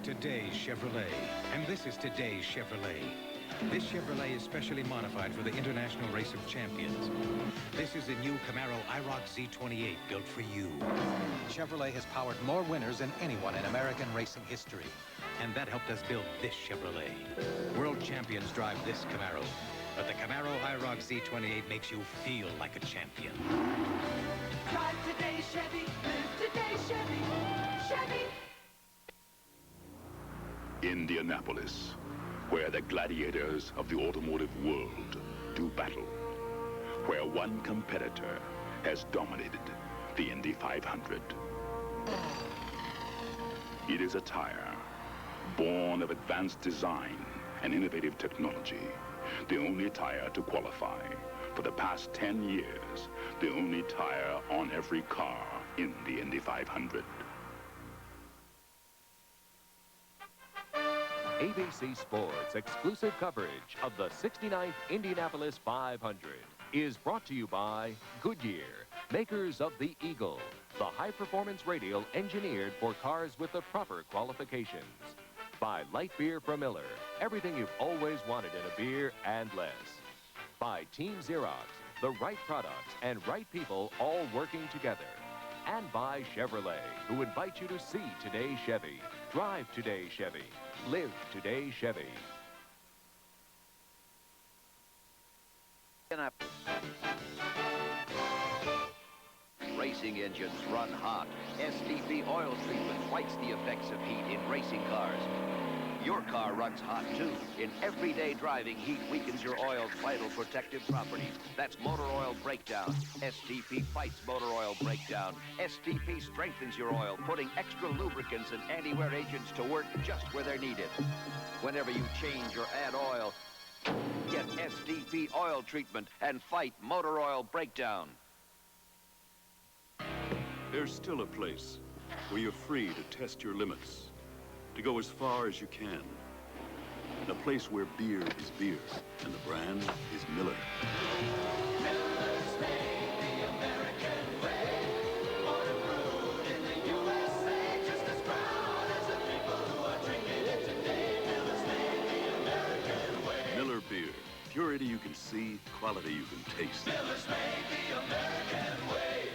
today's Chevrolet, and this is today's Chevrolet. This Chevrolet is specially modified for the International Race of Champions. This is the new Camaro IROC Z28 built for you. Chevrolet has powered more winners than anyone in American racing history. And that helped us build this Chevrolet. World champions drive this Camaro. But the Camaro IROC Z28 makes you feel like a champion. Drive today, Chevy. Live today, Chevy. Chevy. Indianapolis, where the gladiators of the automotive world do battle. Where one competitor has dominated the Indy 500. It is a tire born of advanced design and innovative technology. The only tire to qualify. For the past 10 years, the only tire on every car in the Indy 500. ABC Sports' exclusive coverage of the 69th Indianapolis 500 is brought to you by Goodyear, makers of the Eagle, the high-performance radial engineered for cars with the proper qualifications. By light beer from Miller, everything you've always wanted in a beer and less. By Team Xerox, the right products and right people all working together. And by Chevrolet, who invite you to see today's Chevy, drive today's Chevy, live today's Chevy. Racing engines run hot. SDP oil treatment fights the effects of heat in racing cars. Your car runs hot, too. In everyday driving, heat weakens your oil's vital protective properties. That's motor oil breakdown. SDP fights motor oil breakdown. SDP strengthens your oil, putting extra lubricants and anti-wear agents to work just where they're needed. Whenever you change or add oil, get SDP oil treatment and fight motor oil breakdown. There's still a place where you're free to test your limits, to go as far as you can. A place where beer is beer, and the brand is Miller. Miller's made the American way. Born brewed in the USA, just as proud as the people who are drinking it today. Miller's made the American way. Miller beer. Purity you can see, quality you can taste. Miller's made the American way.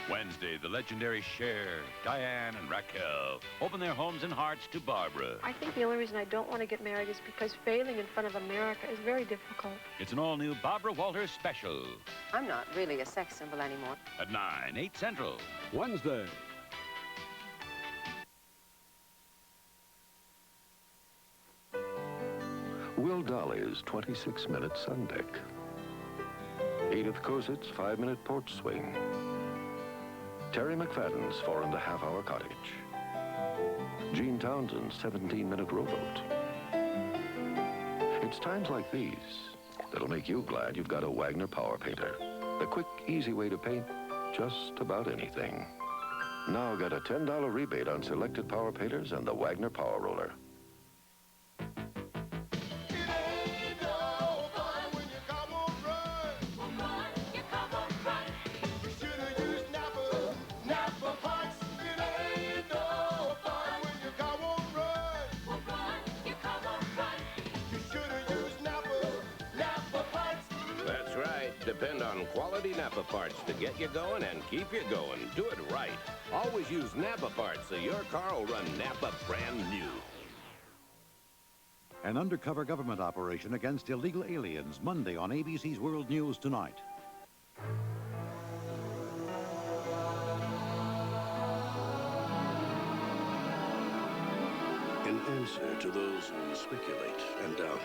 Wednesday, the legendary Cher, Diane, and Raquel open their homes and hearts to Barbara. I think the only reason I don't want to get married is because failing in front of America is very difficult. It's an all-new Barbara Walters special. I'm not really a sex symbol anymore. At 9, 8 Central. Wednesday. Will Dolly's 26-minute sun deck. Edith Coset's 5-minute porch swing. Terry McFadden's 4.5-hour cottage. Gene Townsend's 17-minute rowboat. It's times like these that'll make you glad you've got a Wagner Power Painter. The quick, easy way to paint just about anything. Now get a $10 rebate on selected power painters and the Wagner Power Roller. Depend on quality Napa parts to get you going and keep you going. Do it right. Always use Napa parts so your car will run Napa brand new. An undercover government operation against illegal aliens, Monday on ABC's World News Tonight. In answer to those who speculate and doubt,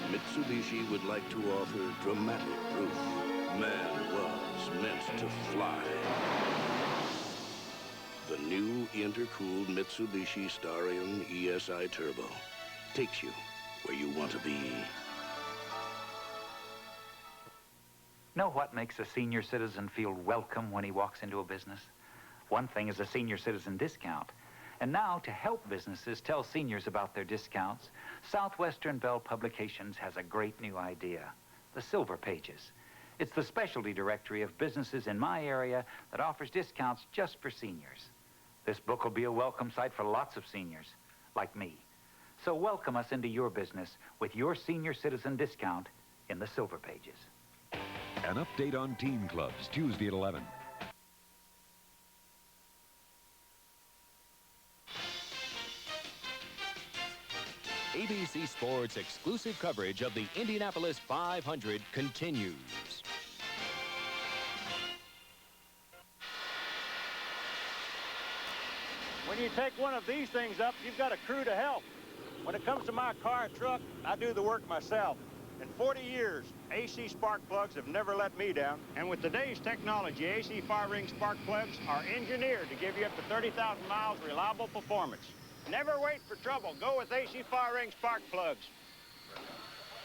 Mitsubishi would like to offer dramatic proof man was meant to fly. The new intercooled Mitsubishi Starion ESI Turbo takes you where you want to be. Know what makes a senior citizen feel welcome when he walks into a business? One thing is a senior citizen discount. And now, to help businesses tell seniors about their discounts, Southwestern Bell Publications has a great new idea, the Silver Pages. It's the specialty directory of businesses in my area that offers discounts just for seniors. This book will be a welcome sight for lots of seniors, like me. So welcome us into your business with your senior citizen discount in the Silver Pages. An update on team clubs, Tuesday at 11. ABC Sports' exclusive coverage of the Indianapolis 500 continues. When you take one of these things up, you've got a crew to help. When it comes to my car and truck, I do the work myself. In 40 years, AC spark plugs have never let me down. And with today's technology, AC fire ring spark plugs are engineered to give you up to 30,000 miles reliable performance. Never wait for trouble. Go with AC fire ring spark plugs.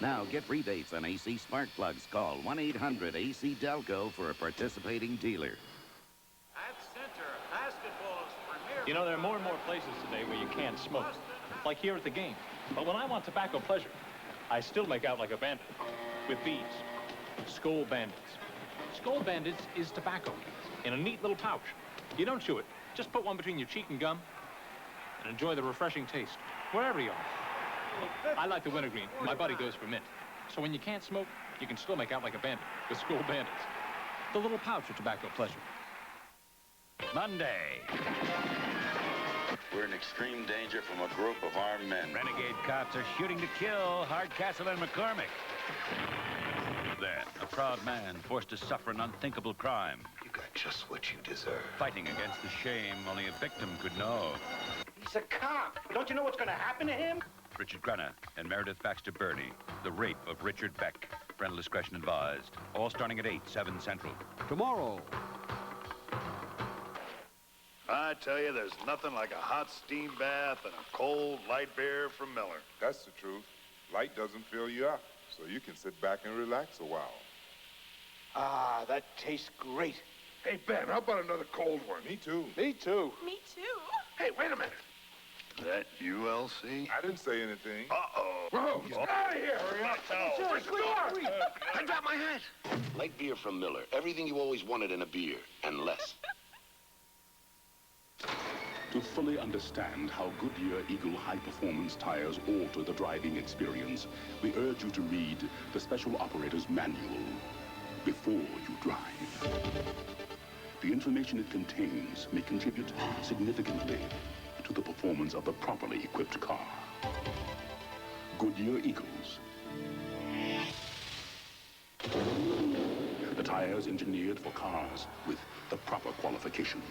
Now get rebates on AC spark plugs. Call 1-800-AC-DELCO for a participating dealer. At center, basketball's premier. You know, there are more and more places today where you can't smoke, like here at the game. But when I want tobacco pleasure, I still make out like a bandit with these Skoal Bandits. Skoal Bandits is tobacco in a neat little pouch. You don't chew it. Just put one between your cheek and gum and enjoy the refreshing taste wherever you are. I like the wintergreen. My buddy goes for mint. So when you can't smoke, you can still make out like a bandit with Skoal Bandits. The little pouch of tobacco pleasure. Monday. We're in extreme danger from a group of armed men. Renegade cops are shooting to kill Hardcastle and McCormick. Then, a proud man forced to suffer an unthinkable crime. You got just what you deserve. Fighting against the shame only a victim could know. He's a cop. Don't you know what's going to happen to him? Richard Crenna and Meredith Baxter Birney. The Rape of Richard Beck. Parental discretion advised. All starting at 8, 7 Central. Tomorrow. I tell you, there's nothing like a hot steam bath and a cold light beer from Miller. That's the truth. Light doesn't fill you up, so you can sit back and relax a while. Ah, that tastes great. Hey, Ben, how about another cold one? Me too. Me too. Me too. Hey, wait a minute. That ULC? I didn't say anything. Uh-oh. Whoa, get out of here. Where's the door? I dropped my hat. Light beer from Miller. Everything you always wanted in a beer, and less. To fully understand how Goodyear Eagle high-performance tires alter the driving experience, we urge you to read the Special Operator's Manual before you drive. The information it contains may contribute significantly to the performance of the properly equipped car. Goodyear Eagles. The tires engineered for cars with the proper qualifications.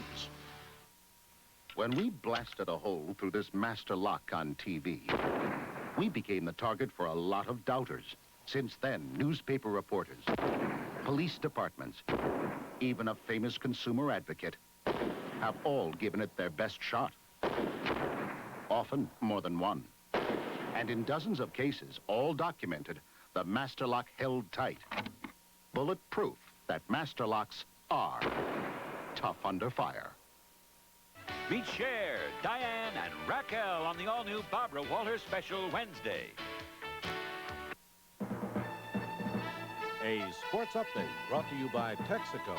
When we blasted a hole through this master lock on TV, we became the target for a lot of doubters. Since then, newspaper reporters, police departments, even a famous consumer advocate have all given it their best shot. Often more than one. And in dozens of cases, all documented, the master lock held tight. Bulletproof that master locks are tough under fire. Meet Cher, Diane, and Raquel on the all-new Barbara Walters special Wednesday. A sports update brought to you by Texaco.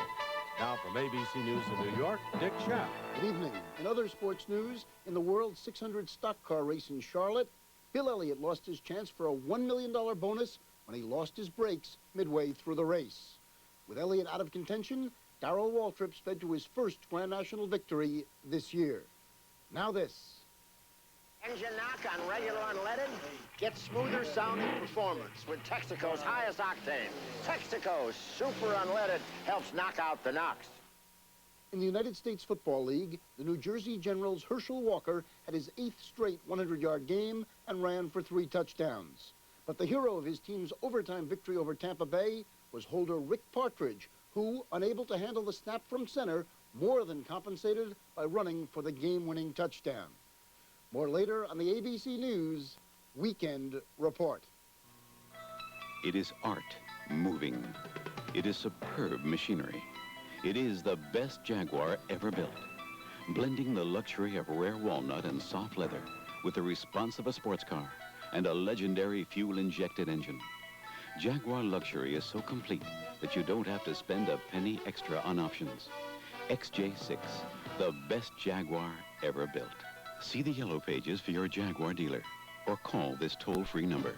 Now from ABC News in New York, Dick Schaff. Good evening. In other sports news, in the World 600 stock car race in Charlotte, Bill Elliott lost his chance for a $1 million bonus when he lost his brakes midway through the race. With Elliott out of contention, Darrell Waltrip sped to his first Grand National victory this year. Now this. Engine knock on regular unleaded? Get smoother sounding performance with Texaco's highest octane. Texaco's Super Unleaded helps knock out the knocks. In the United States Football League, the New Jersey Generals' Herschel Walker had his 8th straight 100-yard game and ran for 3 touchdowns. But the hero of his team's overtime victory over Tampa Bay was holder Rick Partridge, who, unable to handle the snap from center, more than compensated by running for the game-winning touchdown. More later on the ABC News Weekend Report. It is art, moving. It is superb machinery. It is the best Jaguar ever built, blending the luxury of rare walnut and soft leather with the response of a sports car and a legendary fuel-injected engine. Jaguar luxury is so complete that you don't have to spend a penny extra on options. XJ6, the best Jaguar ever built. See the yellow pages for your Jaguar dealer or call this toll-free number.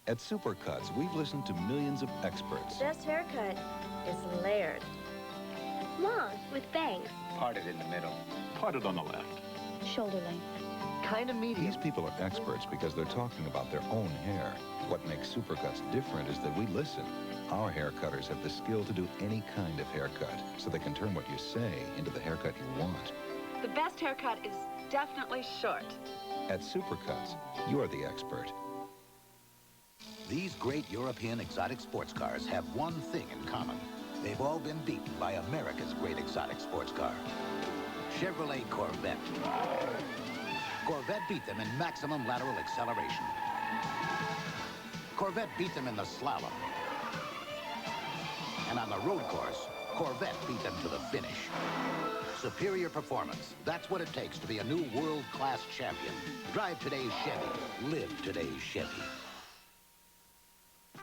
At Supercuts, we've listened to millions of experts. The best haircut is layered. Long, with bangs. Parted in the middle. Parted on the left. Shoulder length. Kind of medium. These people are experts because they're talking about their own hair. What makes Supercuts different is that we listen. Our hair cutters have the skill to do any kind of haircut, so they can turn what you say into the haircut you want. The best haircut is definitely short. At Supercuts, you're the expert. These great European exotic sports cars have one thing in common. They've all been beaten by America's great exotic sports car, Chevrolet Corvette. Corvette beat them in maximum lateral acceleration. Corvette beat them in the slalom. And on the road course, Corvette beat them to the finish. Superior performance. That's what it takes to be a new world-class champion. Drive today's Chevy. Live today's Chevy.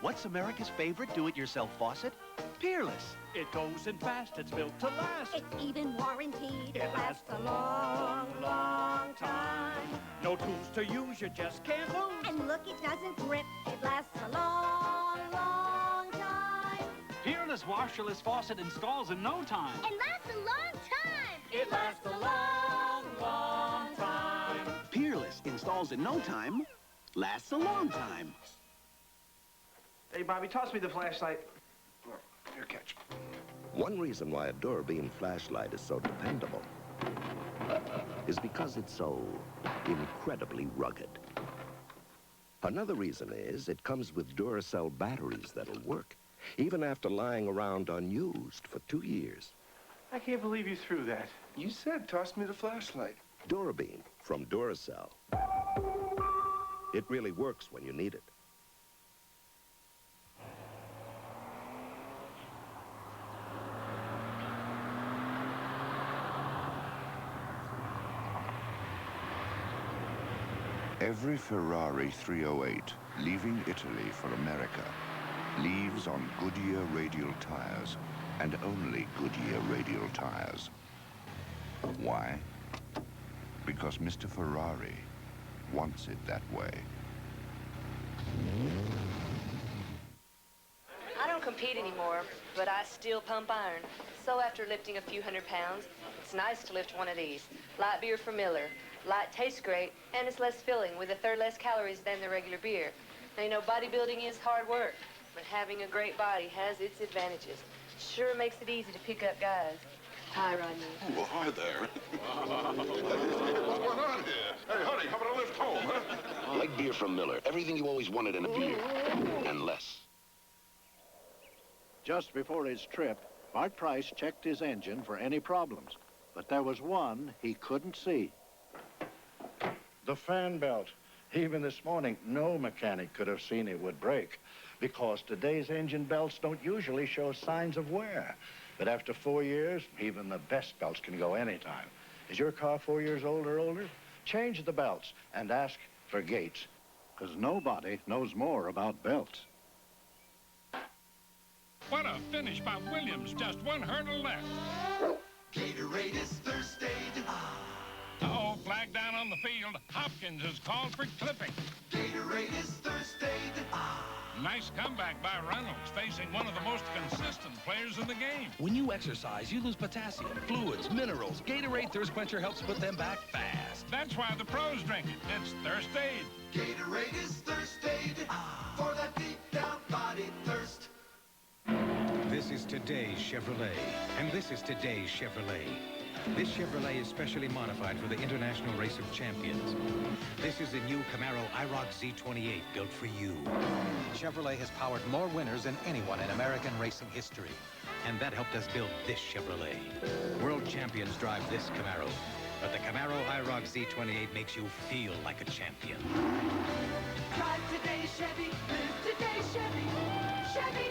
What's America's favorite do-it-yourself faucet? Peerless. It goes in fast, it's built to last. It's even warranted. It lasts a long, long time. No tools to use, you just can't lose. And look, it doesn't rip. It lasts a long, long time. Peerless washerless faucet installs in no time. And lasts a long time. It lasts a long, long time. Peerless installs in no time, lasts a long time. Hey, Bobby, toss me the flashlight. Here, catch. One reason why a Durbeam flashlight is so dependable is because it's so incredibly rugged. Another reason is it comes with Duracell batteries that'll work, even after lying around unused for 2 years. I can't believe you threw that. You said toss me the flashlight. Durbeam from Duracell. It really works when you need it. Every Ferrari 308 leaving Italy for America leaves on Goodyear radial tires, and only Goodyear radial tires. Why? Because Mr. Ferrari wants it that way. I don't compete anymore, but I still pump iron. So after lifting a few hundred pounds, it's nice to lift one of these. Light beer from Miller. Light tastes great, and it's less filling, with a third less calories than the regular beer. Now, you know, bodybuilding is hard work, but having a great body has its advantages. Sure makes it easy to pick up guys. Hi, Rodney. Well, hi there. What's going on here? Hey, honey, how about a lift home, huh? Light beer from Miller. Everything you always wanted in a beer, and less. Just before his trip, Bart Price checked his engine for any problems, but there was one he couldn't see. The fan belt. Even this morning, no mechanic could have seen it would break, because today's engine belts don't usually show signs of wear. But after 4 years, even the best belts can go anytime. Is your car 4 years old or older? Change the belts and ask for Gates, because nobody knows more about belts. What a finish by Williams. Just one hurdle left. Gatorade is Thursday. Uh-oh, flag down on the field. Hopkins is called for clipping. Gatorade is Thursday. Nice comeback by Reynolds, facing one of the most consistent players in the game. When you exercise, you lose potassium, fluids, minerals. Gatorade Thirst Quencher helps put them back fast. That's why the pros drink it. It's Thirst Aid. Gatorade is Thirst Aid for that deep down body thirst. This is today's Chevrolet, and this is today's Chevrolet. This Chevrolet is specially modified for the International Race of Champions. This is the new Camaro IROC Z28 built for you. Chevrolet has powered more winners than anyone in American racing history. And that helped us build this Chevrolet. World champions drive this Camaro, but the Camaro IROC Z28 makes you feel like a champion. Drive today, Chevy. Live today, Chevy. Chevy.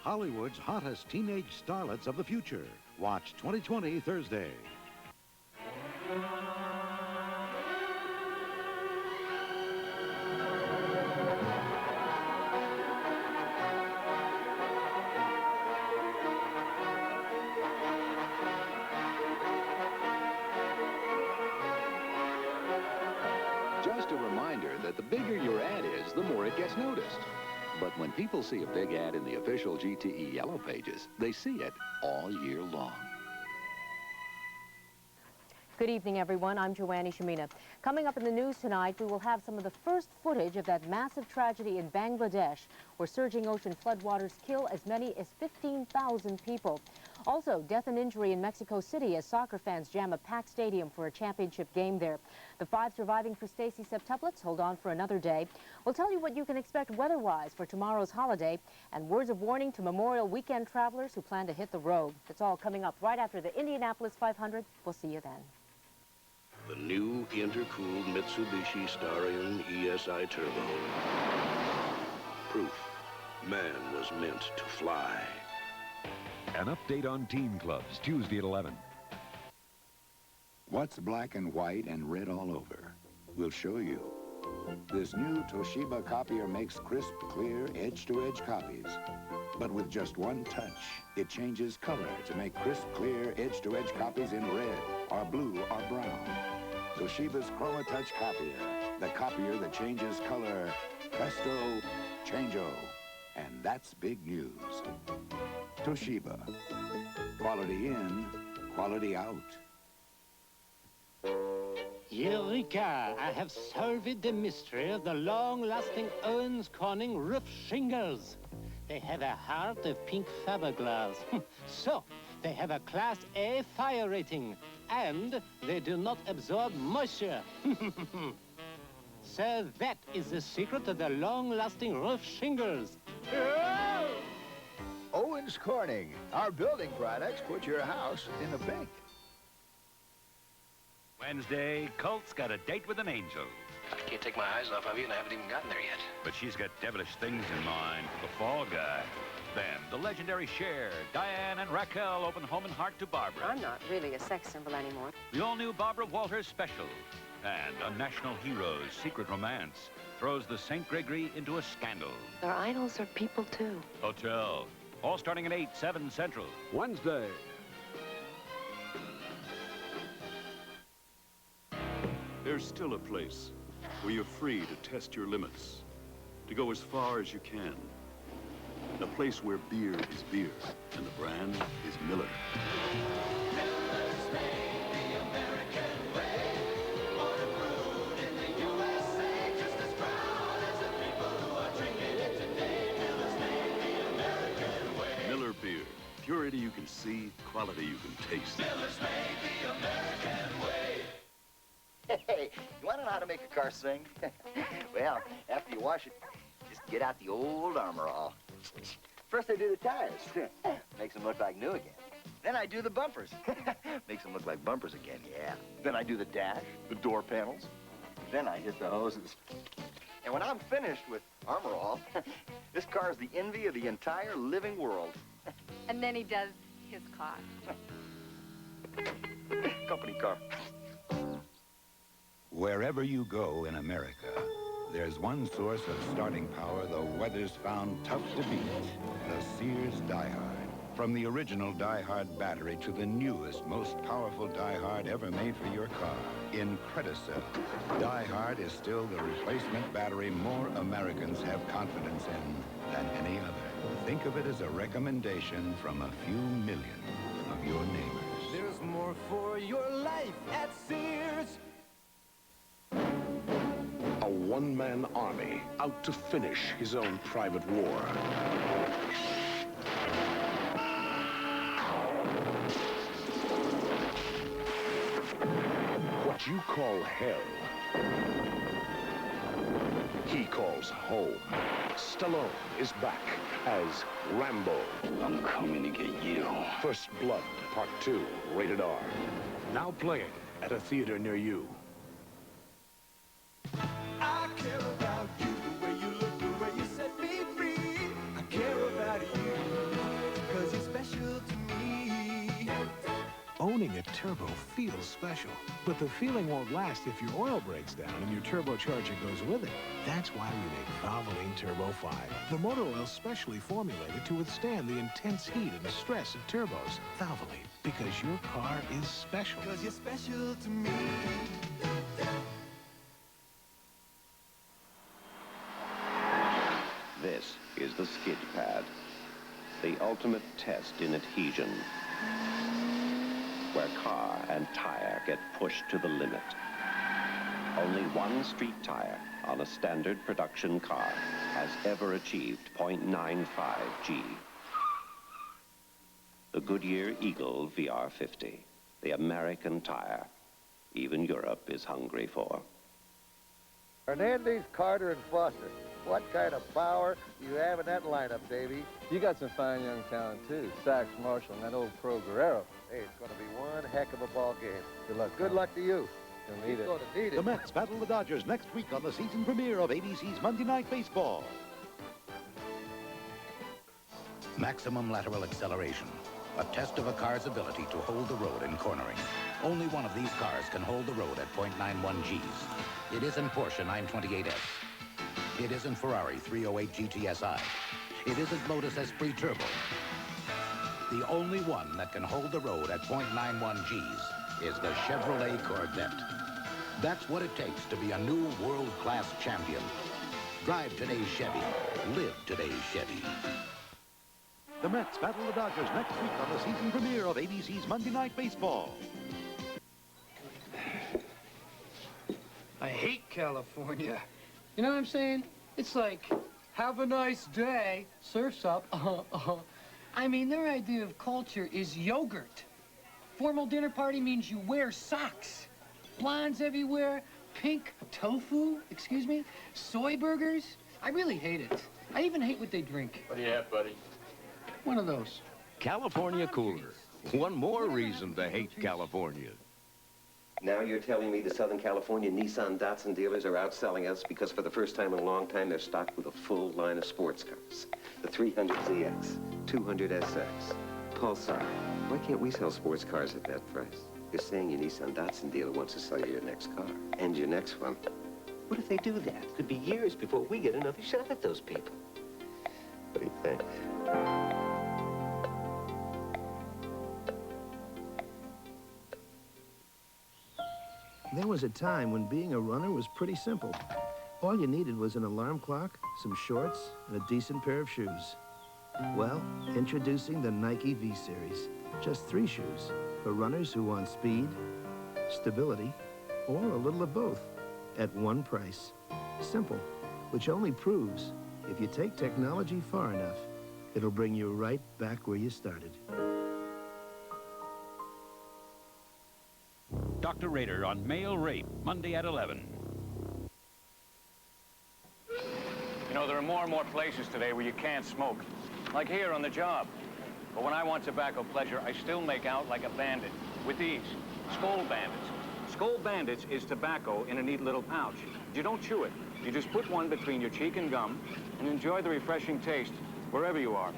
Hollywood's hottest teenage starlets of the future. Watch 2020 Thursday. Just a reminder that the bigger your ad is, the more it gets noticed. But when people see a big ad in the official GTE Yellow Pages, they see it all year long. Good evening, everyone. I'm Joanne Shamina. Coming up in the news tonight, we will have some of the first footage of that massive tragedy in Bangladesh, where surging ocean floodwaters kill as many as 15,000 people. Also, death and injury in Mexico City as soccer fans jam a packed stadium for a championship game there. The 5 surviving for Stacy septuplets hold on for another day. We'll tell you what you can expect weather-wise for tomorrow's holiday, and words of warning to Memorial Weekend travelers who plan to hit the road. It's all coming up right after the Indianapolis 500. We'll see you then. The new intercooled Mitsubishi Starion ESI Turbo. Proof man was meant to fly. An update on Teen Clubs, Tuesday at 11. What's black and white and red all over? We'll show you. This new Toshiba copier makes crisp, clear, edge-to-edge copies. But with just one touch, it changes color to make crisp, clear, edge-to-edge copies in red, or blue, or brown. Toshiba's Chroma Touch copier, the copier that changes color. Presto, changeo. And that's big news. Toshiba. Quality in, quality out. Eureka! I have solved the mystery of the long-lasting Owens-Corning roof shingles. They have a heart of pink fiberglass. So, they have a Class A fire rating, and they do not absorb moisture. So that is the secret of the long-lasting roof shingles. Owens Corning, our building products put your house in the pink. Wednesday, Colt's got a date with an angel. I can't take my eyes off of you, and I haven't even gotten there yet. But she's got devilish things in mind for the fall guy. Then, the legendary Cher, Diane, and Raquel open home and heart to Barbara. I'm not really a sex symbol anymore. The all-new Barbara Walters special. And a national hero's secret romance throws the St. Gregory into a scandal. Their idols are people, too. Hotel. All starting at 8, 7 Central. Wednesday. There's still a place where you're free to test your limits, to go as far as you can. A place where beer is beer, and the brand is Miller. Miller's made the American way. Born brewed in the USA, just as proud as the people who are drinking it today. Miller's made the American way. Miller beer. Purity you can see, quality you can taste. Miller's made the American way. Hey, you want to know how to make a car sing? Well, after you wash it, just get out the old Armor All. First I do the tires. Makes them look like new again. Then I do the bumpers. Makes them look like bumpers again, yeah. Then I do the dash, the door panels. Then I hit the hoses. And when I'm finished with Armor All, this car is the envy of the entire living world. And then he does his car. Company car. Wherever you go in America, there's one source of starting power the weather's found tough to beat. The Sears Die Hard. From the original Die Hard battery to the newest, most powerful Die Hard ever made for your car. In Credicell, Die Hard is still the replacement battery more Americans have confidence in than any other. Think of it as a recommendation from a few million of your neighbors. There's more for your life at Sears. A one-man army out to finish his own private war. What you call hell, he calls home. Stallone is back as Rambo. I'm coming to get you. First Blood, Part 2, rated R. Now playing at a theater near you. I care about you, the way you look, the way you set me free. I care about you, 'cause you're special to me. Owning a turbo feels special, but the feeling won't last if your oil breaks down and your turbocharger goes with it. That's why we make Valvoline Turbo 5, the motor oil specially formulated to withstand the intense heat and stress of turbos. Valvoline, because your car is special. 'Cause you're special to me. This is the skid pad, the ultimate test in adhesion, where car and tire get pushed to the limit. Only one street tire on a standard production car has ever achieved 0.95 G. The Goodyear Eagle VR50, the American tire even Europe is hungry for. Hernandez, Carter, and Foster. What kind of power do you have in that lineup, Davey? You got some fine young talent, too. Sachs, Marshall, and that old pro Guerrero. Hey, it's going to be one heck of a ball game. Good luck. Good luck to you. You'll need it. Going to need it. The Mets battle the Dodgers next week on the season premiere of ABC's Monday Night Baseball. Maximum lateral acceleration, a test of a car's ability to hold the road in cornering. Only one of these cars can hold the road at 0.91 Gs. It isn't Porsche 928S. It isn't Ferrari 308 GTSI. It isn't Lotus Esprit Turbo. The only one that can hold the road at 0.91 Gs is the Chevrolet Corvette. That's what it takes to be a new world-class champion. Drive today's Chevy. Live today's Chevy. The Mets battle the Dodgers next week on the season premiere of ABC's Monday Night Baseball. I hate California. You know what I'm saying? It's like, have a nice day, surf's up. I mean, their idea of culture is yogurt. Formal dinner party means you wear socks. Blondes everywhere, pink tofu, excuse me, soy burgers. I really hate it. I even hate what they drink. What do you have, buddy? One of those. California Cooler. One more reason to hate California. Now you're telling me the Southern California Nissan Datsun dealers are outselling us because for the first time in a long time they're stocked with a full line of sports cars. The 300ZX, 200SX, Pulsar. Why can't we sell sports cars at that price? You're saying your Nissan Datsun dealer wants to sell you your next car and your next one. What if they do that? It could be years before we get another shot at those people. What do you think? There was a time when being a runner was pretty simple. All you needed was an alarm clock, some shorts, and a decent pair of shoes. Well, introducing the Nike V-Series. Just 3 shoes for runners who want speed, stability, or a little of both at one price. Simple, which only proves if you take technology far enough, it'll bring you right back where you started. Dr. Rader on male rape, Monday at 11. You know, there are more and more places today where you can't smoke. Like here on the job. But when I want tobacco pleasure, I still make out like a bandit. With these, Skull Bandits. Skull Bandits is tobacco in a neat little pouch. You don't chew it. You just put one between your cheek and gum and enjoy the refreshing taste wherever you are.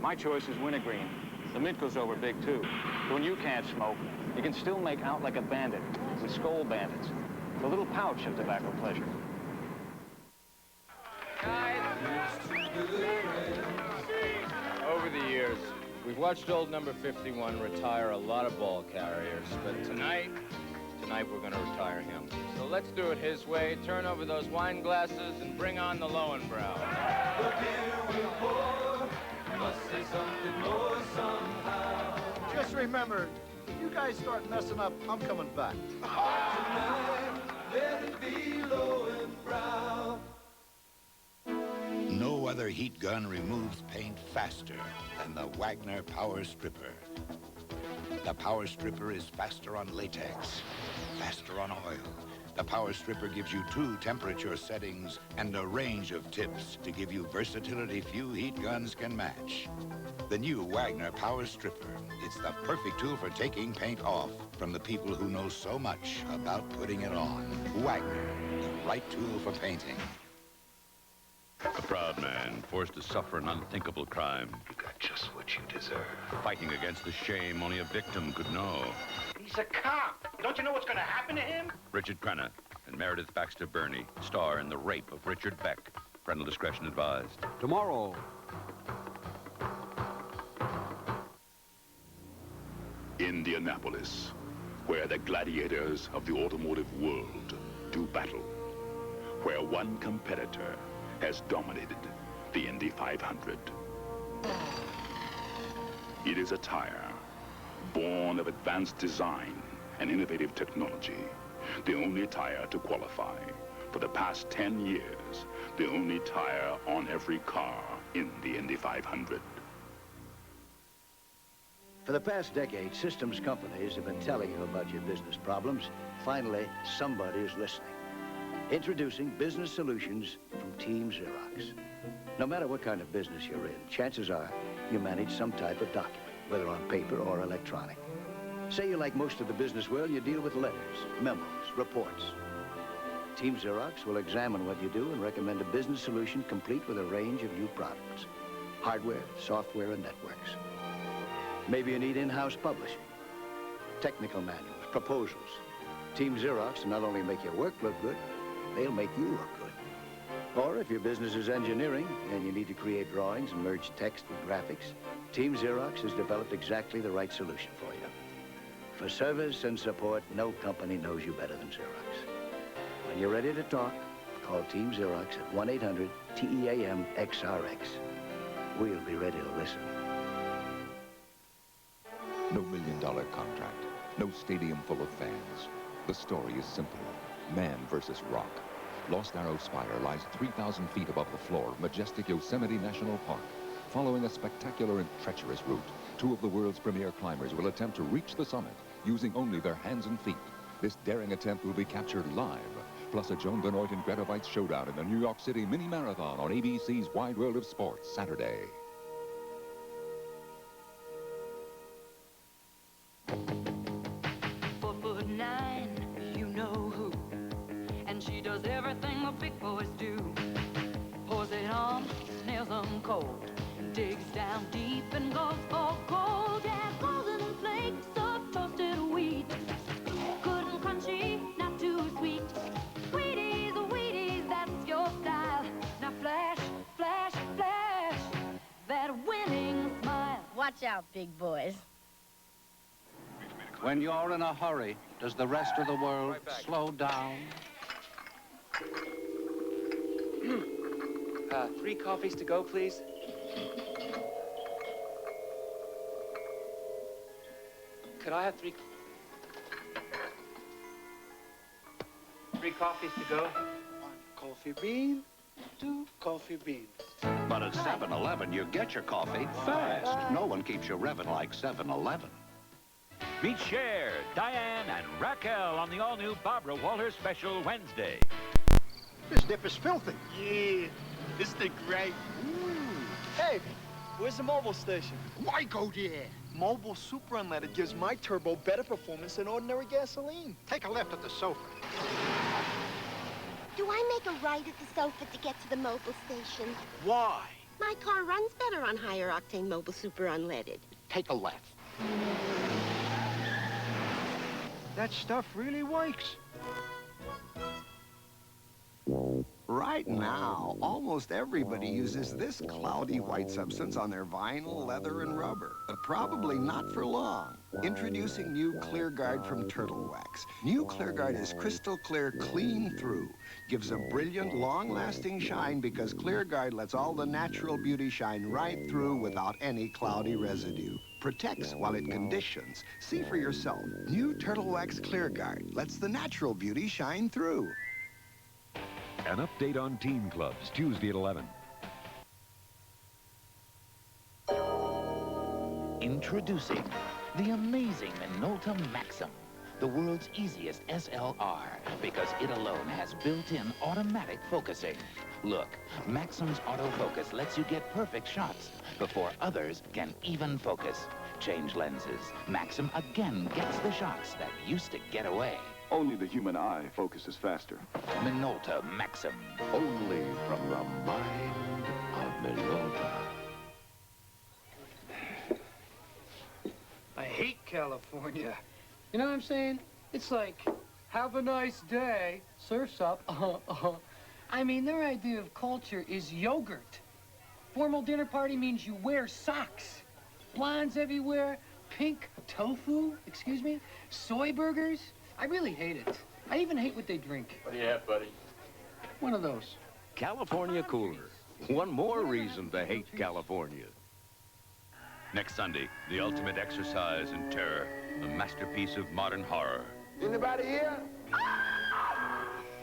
My choice is wintergreen. The mint goes over big, too. But when you can't smoke, you can still make out like a bandit with Skull Bandits. The little pouch of tobacco pleasure. Over the years, we've watched old number 51 retire a lot of ball carriers, but tonight we're gonna retire him. So let's do it his way, turn over those wine glasses and bring on the Lowenbrow. The beer will pour, must say something more somehow. Just remember, if you guys start messing up, I'm coming back. Tonight, let it be Lowenbrow. No other heat gun removes paint faster than the Wagner Power Stripper. The Power Stripper is faster on latex, faster on oil. The Power Stripper gives you 2 temperature settings and a range of tips to give you versatility few heat guns can match. The new Wagner Power Stripper. It's the perfect tool for taking paint off from the people who know so much about putting it on. Wagner, the right tool for painting. A proud man forced to suffer an unthinkable crime. You got just what you deserve. Fighting against the shame only a victim could know. He's a cop. Don't you know what's going to happen to him? Richard Crenna and Meredith Baxter Burney star in The Rape of Richard Beck. Parental discretion advised. Tomorrow. Indianapolis, where the gladiators of the automotive world do battle. Where one competitor has dominated the Indy 500. It is a tire born of advanced design and innovative technology. The only tire to qualify. For the past 10 years, the only tire on every car in the Indy 500. For the past decade, systems companies have been telling you about your business problems. Finally, somebody is listening. Introducing business solutions from Team Xerox. No matter what kind of business you're in, chances are you manage some type of document, whether on paper or electronic. Say you like most of the business world, you deal with letters, memos, reports. Team Xerox will examine what you do and recommend a business solution complete with a range of new products. Hardware, software, and networks. Maybe you need in-house publishing, technical manuals, proposals. Team Xerox will not only make your work look good, they'll make you look good. Or if your business is engineering and you need to create drawings and merge text with graphics, Team Xerox has developed exactly the right solution for you. For service and support, no company knows you better than Xerox. When you're ready to talk, call Team Xerox at 1-800-TEAM-XRX. We'll be ready to listen. No million-dollar contract. No stadium full of fans. The story is simple. Man versus rock. Lost Arrow Spire lies 3,000 feet above the floor of majestic Yosemite National Park. Following a spectacular and treacherous route, two of the world's premier climbers will attempt to reach the summit using only their hands and feet. This daring attempt will be captured live, plus a Joan Benoit and Greta Weitz showdown in the New York City Mini Marathon on ABC's Wide World of Sports, Saturday. 4'9", you know who, and she does everything the big boys do. Pours it on, nails them cold, digs down deep and goes for gold. Yeah, golden flakes of toasted wheat, good and crunchy, not too sweet. Wheaties, Wheaties, that's your style. Now flash, flash, flash, that winning smile. Watch out, big boys. When you're in a hurry, does the rest of the world slow down? 3 coffees to go, please. Could I have 3 coffees to go? 1 coffee bean, 2 coffee beans. But at 7-Eleven, you get your coffee fast. No one keeps you revving like 7-Eleven. Meet Cher, Diane, and Raquel on the all-new Barbara Walters special Wednesday. This dip is filthy. Yeah, this thing great. Hey, where's the mobile station? Why go there? Mobile Super Unleaded gives my turbo better performance than ordinary gasoline. Take a left at the sofa. Do I make a right at the sofa to get to the mobile station? Why? My car runs better on higher octane Mobile Super Unleaded. Take a left. That stuff really works. Right now, almost everybody uses this cloudy white substance on their vinyl, leather, and rubber. But probably not for long. Introducing new ClearGuard from Turtle Wax. New ClearGuard is crystal clear, clean through. Gives a brilliant, long-lasting shine because ClearGuard lets all the natural beauty shine right through without any cloudy residue. Protects while it conditions. See for yourself. New Turtle Wax ClearGuard lets the natural beauty shine through. An update on teen clubs, Tuesday at 11. Introducing the amazing Minolta Maxim, the world's easiest SLR, because it alone has built-in automatic focusing. Look, Maxim's autofocus lets you get perfect shots before others can even focus. Change lenses. Maxim again gets the shots that used to get away. Only the human eye focuses faster. Minolta Maxim. Only from the mind of Minolta. I hate California. You know what I'm saying? It's like, have a nice day, surf's up. I mean, their idea of culture is yogurt. Formal dinner party means you wear socks. Blondes everywhere, pink tofu, excuse me, soy burgers. I really hate it. I even hate what they drink. What do you have, buddy? One of those. California Cooler. One more reason to hate California. Next Sunday, the ultimate exercise in terror, a masterpiece of modern horror. Anybody here?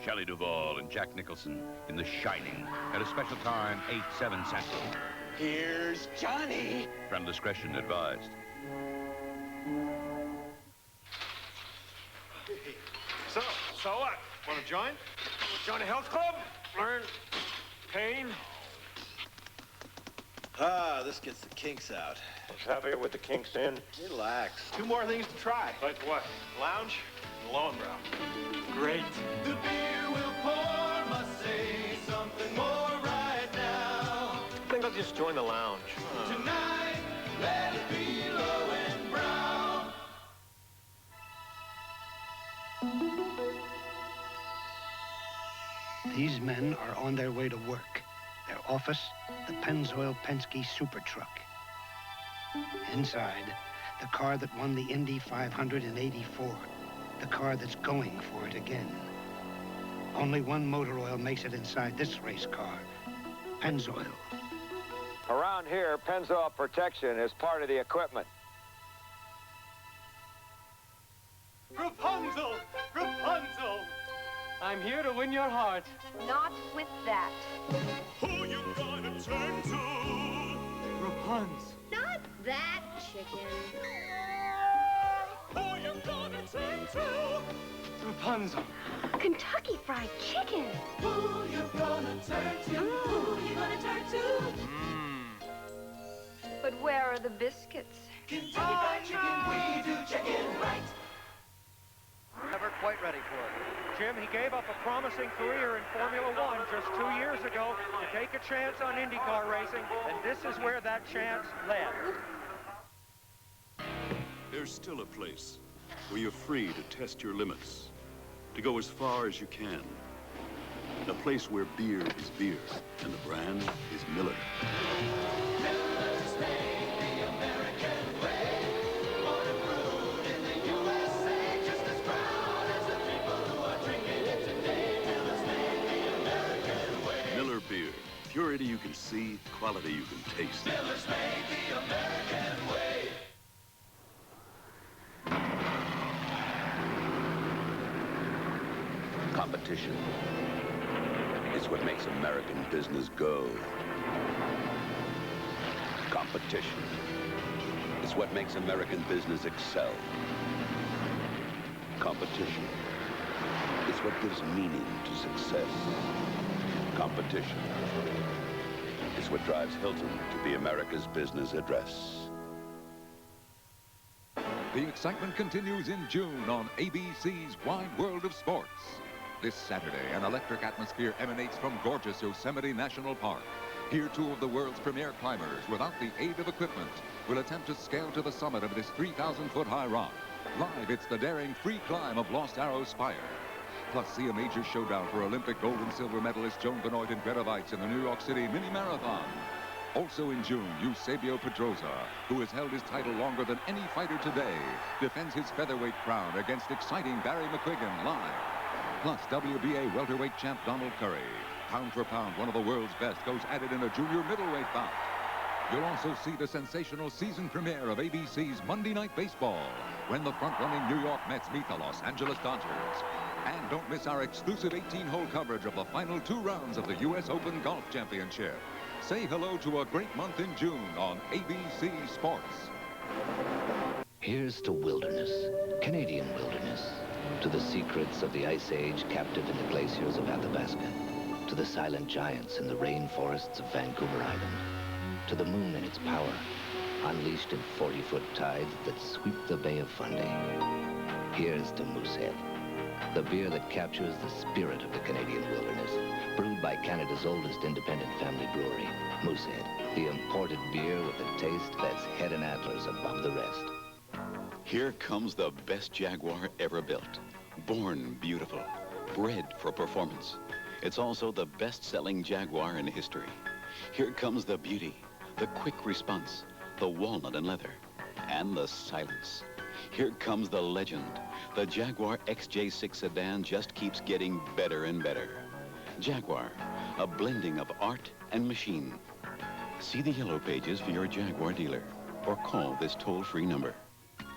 Shelley Duvall and Jack Nicholson in The Shining at a special time, 8/7 Central. Here's Johnny. Parental discretion advised. So what? Want to join? Join a health club? Learn pain? Ah, this gets the kinks out. It's happier with the kinks in. Relax. 2 more things to try. Like what? Lounge and Lowenbrow. Great. The beer will pour, must say something more right now. I think I'll just join the lounge. Tonight, let it be low and brown. These men are on their way to work. Their office, the Pennzoil Penske Super Truck. Inside, the car that won the Indy 500 in '84. The car that's going for it again. Only one motor oil makes it inside this race car. Pennzoil. Around here, Pennzoil protection is part of the equipment. Rapunzel! Rapunzel! I'm here to win your heart. Not with that. Who you gonna turn to? Rapunzel. Not that chicken. Who you gonna turn to? Rapunzel. Kentucky Fried Chicken. Who you gonna turn to? Who you gonna turn to? But where are the biscuits? Kentucky Fried Chicken, we do chicken right. Never quite ready for it. Jim, he gave up a promising career in Formula One just 2 years ago to take a chance on IndyCar racing, and this is where that chance led. There's still a place where you're free to test your limits, to go as far as you can. A place where beer is beer, and the brand is Miller. Miller's made the American way. Born and brewed in the USA, just as proud as the people who are drinking it today. Miller's made the American way. Miller beer. Purity you can see, quality you can taste. Miller's made the American way. Competition is what makes American business go. Competition is what makes American business excel. Competition is what gives meaning to success. Competition is what drives Hilton to be America's business address. The excitement continues in June on ABC's Wide World of Sports. This Saturday, an electric atmosphere emanates from gorgeous Yosemite National Park. Here, 2 of the world's premier climbers, without the aid of equipment, will attempt to scale to the summit of this 3,000-foot-high rock. Live, it's the daring free climb of Lost Arrow Spire. Plus, see a major showdown for Olympic gold and silver medalist Joan Benoit and Greta Weitz in the New York City Mini Marathon. Also in June, Eusebio Pedrosa, who has held his title longer than any fighter today, defends his featherweight crown against exciting Barry McQuiggan live. Plus, WBA welterweight champ Donald Curry. Pound for pound, one of the world's best, goes at it in a junior middleweight bout. You'll also see the sensational season premiere of ABC's Monday Night Baseball, when the front-running New York Mets meet the Los Angeles Dodgers. And don't miss our exclusive 18-hole coverage of the final 2 rounds of the U.S. Open Golf Championship. Say hello to a great month in June on ABC Sports. Here's to wilderness, Canadian wilderness, to the secrets of the Ice Age captive in the glaciers of Athabasca, to the silent giants in the rainforests of Vancouver Island, to the moon and its power, unleashed in 40-foot tides that sweep the Bay of Fundy. Here's to Moosehead, the beer that captures the spirit of the Canadian wilderness, brewed by Canada's oldest independent family brewery, Moosehead, the imported beer with a taste that's head and antlers above the rest. Here comes the best Jaguar ever built. Born beautiful, bred for performance. It's also the best-selling Jaguar in history. Here comes the beauty, the quick response, the walnut and leather, and the silence. Here comes the legend. The Jaguar XJ6 sedan just keeps getting better and better. Jaguar, a blending of art and machine. See the yellow pages for your Jaguar dealer or call this toll-free number.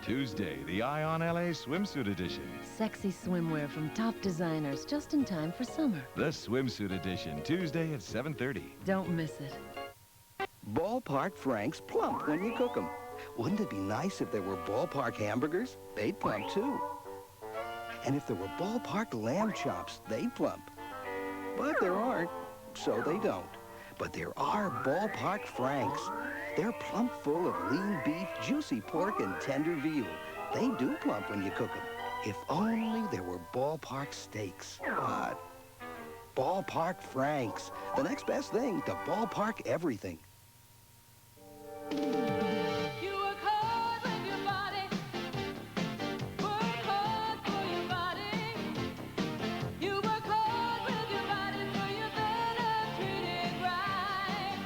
Tuesday, the Eye on LA Swimsuit Edition. Sexy swimwear from top designers just in time for summer. The Swimsuit Edition, Tuesday at 7:30. Don't miss it. Ballpark Franks plump when you cook them. Wouldn't it be nice if there were ballpark hamburgers? They'd plump too. And if there were ballpark lamb chops, they'd plump. But there aren't, so they don't. But there are ballpark Franks. They're plump full of lean beef, juicy pork, and tender veal. They do plump when you cook them. If only there were ballpark steaks. But ballpark Franks, the next best thing to ballpark everything.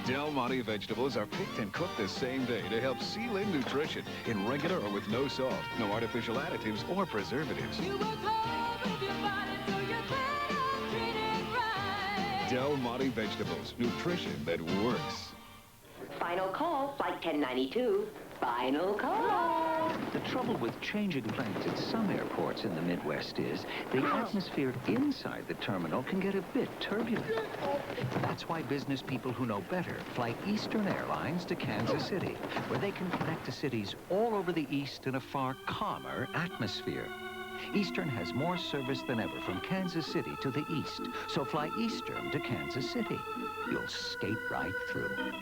Del Monte vegetables are picked and cooked the same day to help seal in nutrition in regular or with no salt, no artificial additives or preservatives. Del Monte vegetables, nutrition that works. Final call, flight 1092. Final call. The trouble with changing planes at some airports in the Midwest is the atmosphere inside the terminal can get a bit turbulent. That's why business people who know better fly Eastern Airlines to Kansas City, where they can connect to cities all over the East in a far calmer atmosphere. Eastern has more service than ever from Kansas City to the East, so fly Eastern to Kansas City. You'll skate right through.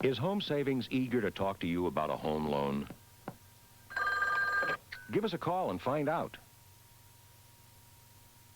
Is Home Savings eager to talk to you about a home loan? Give us a call and find out.